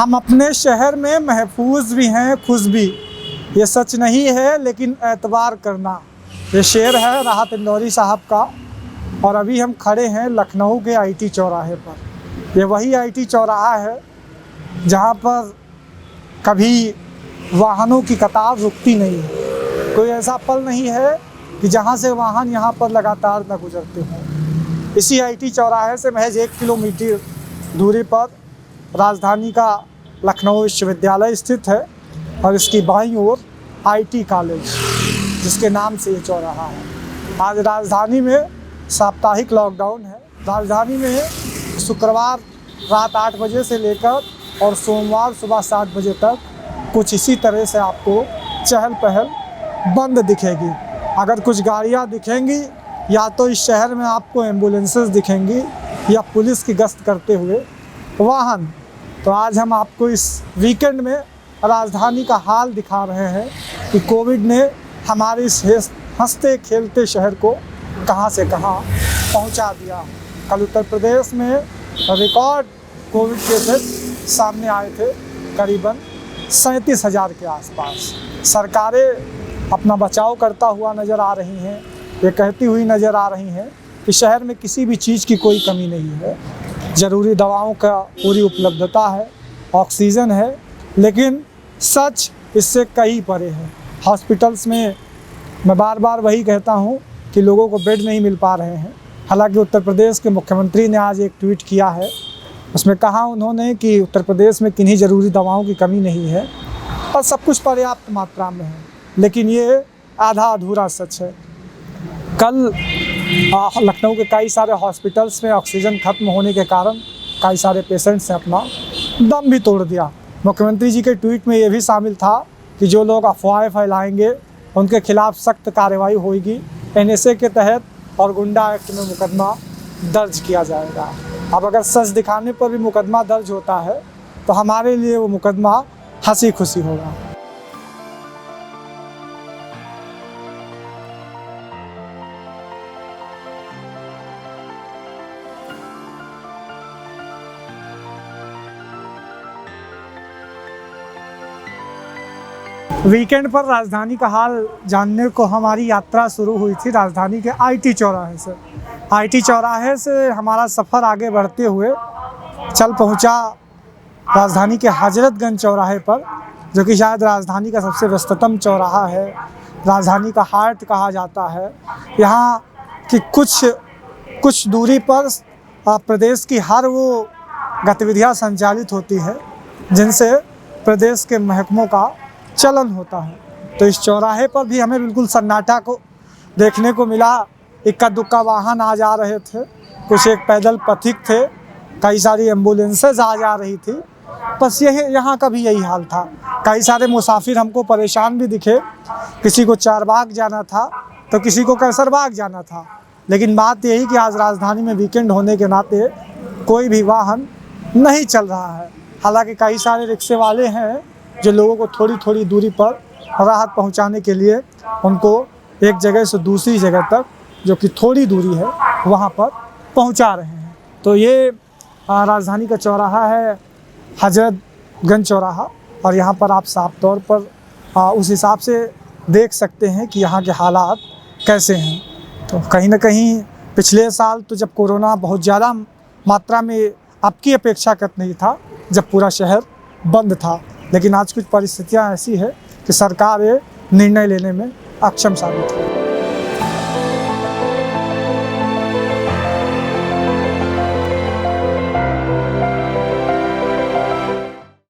हम अपने शहर में महफूज भी हैं, खुश भी। ये सच नहीं है लेकिन एतबार करना। ये शेर है राहत इंदौरी साहब का। और अभी हम खड़े हैं लखनऊ के आईटी चौराहे पर। ये वही आईटी चौराहा है जहाँ पर कभी वाहनों की कतार रुकती नहीं है। कोई ऐसा पल नहीं है कि जहाँ से वाहन यहाँ पर लगातार न गुजरते हों। इसी आईटी चौराहे से महज 1 किलोमीटर दूरी पर राजधानी का लखनऊ विश्वविद्यालय स्थित है और इसकी बाईं ओर आईटी कॉलेज, जिसके नाम से ये चौराहा है। आज राजधानी में साप्ताहिक लॉकडाउन है। राजधानी में शुक्रवार रात 8 बजे से लेकर और सोमवार सुबह 7 बजे तक कुछ इसी तरह से आपको चहल पहल बंद दिखेगी। अगर कुछ गाड़ियाँ दिखेंगी या तो इस शहर में आपको एम्बुलेंसेस दिखेंगी या पुलिस की गश्त करते हुए वाहन। तो आज हम आपको इस वीकेंड में राजधानी का हाल दिखा रहे हैं कि कोविड ने हमारे इस हंसते खेलते शहर को कहां से कहां पहुंचा दिया। कल उत्तर प्रदेश में रिकॉर्ड कोविड केसेस सामने आए थे, करीबन 37,000 के आसपास। सरकारें अपना बचाव करता हुआ नज़र आ रही हैं। ये कहती हुई नज़र आ रही हैं कि शहर में किसी भी चीज़ की कोई कमी नहीं है। ज़रूरी दवाओं का पूरी उपलब्धता है, ऑक्सीजन है, लेकिन सच इससे कहीं परे है। हॉस्पिटल्स में मैं बार बार वही कहता हूँ कि लोगों को बेड नहीं मिल पा रहे हैं। हालांकि उत्तर प्रदेश के मुख्यमंत्री ने आज एक ट्वीट किया है, उसमें कहा उन्होंने कि उत्तर प्रदेश में किन्हीं ज़रूरी दवाओं की कमी नहीं है और सब कुछ पर्याप्त मात्रा में है, लेकिन ये आधा अधूरा सच है। कल लखनऊ के कई सारे हॉस्पिटल्स में ऑक्सीजन खत्म होने के कारण कई सारे पेशेंट्स ने अपना दम भी तोड़ दिया। मुख्यमंत्री जी के ट्वीट में ये भी शामिल था कि जो लोग अफवाहें फैलाएंगे उनके खिलाफ सख्त कार्रवाई होगी। NSA के तहत और गुंडा एक्ट में मुकदमा दर्ज किया जाएगा। अब अगर सच दिखाने पर भी मुकदमा दर्ज होता है तो हमारे लिए वो मुकदमा हंसी खुशी होगा। वीकेंड पर राजधानी का हाल जानने को हमारी यात्रा शुरू हुई थी राजधानी के आईटी चौराहे से। आईटी चौराहे से हमारा सफ़र आगे बढ़ते हुए चल पहुंचा राजधानी के हजरतगंज चौराहे पर, जो कि शायद राजधानी का सबसे व्यस्ततम चौराहा है। राजधानी का हार्ट कहा जाता है। यहाँ की कुछ दूरी पर प्रदेश की हर वो गतिविधियाँ संचालित होती है जिनसे प्रदेश के महकमों का चलन होता है। तो इस चौराहे पर भी हमें बिल्कुल सन्नाटा को देखने को मिला। इक्का दुक्का वाहन आ जा रहे थे, कुछ एक पैदल पथिक थे, कई सारी एम्बुलेंसेज आ जा रही थी। बस यहाँ का भी यही हाल था। कई सारे मुसाफिर हमको परेशान भी दिखे। किसी को चारबाग जाना था तो किसी को कैसरबाग जाना था, लेकिन बात यही कि आज राजधानी में वीकेंड होने के नाते कोई भी वाहन नहीं चल रहा है। हालांकि कई सारे रिक्शे वाले हैं जो लोगों को थोड़ी थोड़ी दूरी पर राहत पहुंचाने के लिए उनको एक जगह से दूसरी जगह तक, जो कि थोड़ी दूरी है, वहां पर पहुंचा रहे हैं। तो ये राजधानी का चौराहा है हजरतगंज चौराहा, और यहाँ पर आप साफ तौर पर उस हिसाब से देख सकते हैं कि यहाँ के हालात कैसे हैं। तो कहीं ना कहीं पिछले साल तो जब कोरोना बहुत ज़्यादा मात्रा में अब की अपेक्षाकृत नहीं था, जब पूरा शहर बंद था, लेकिन आज कुछ परिस्थितियां ऐसी है कि सरकार ये निर्णय लेने में अक्षम साबित है।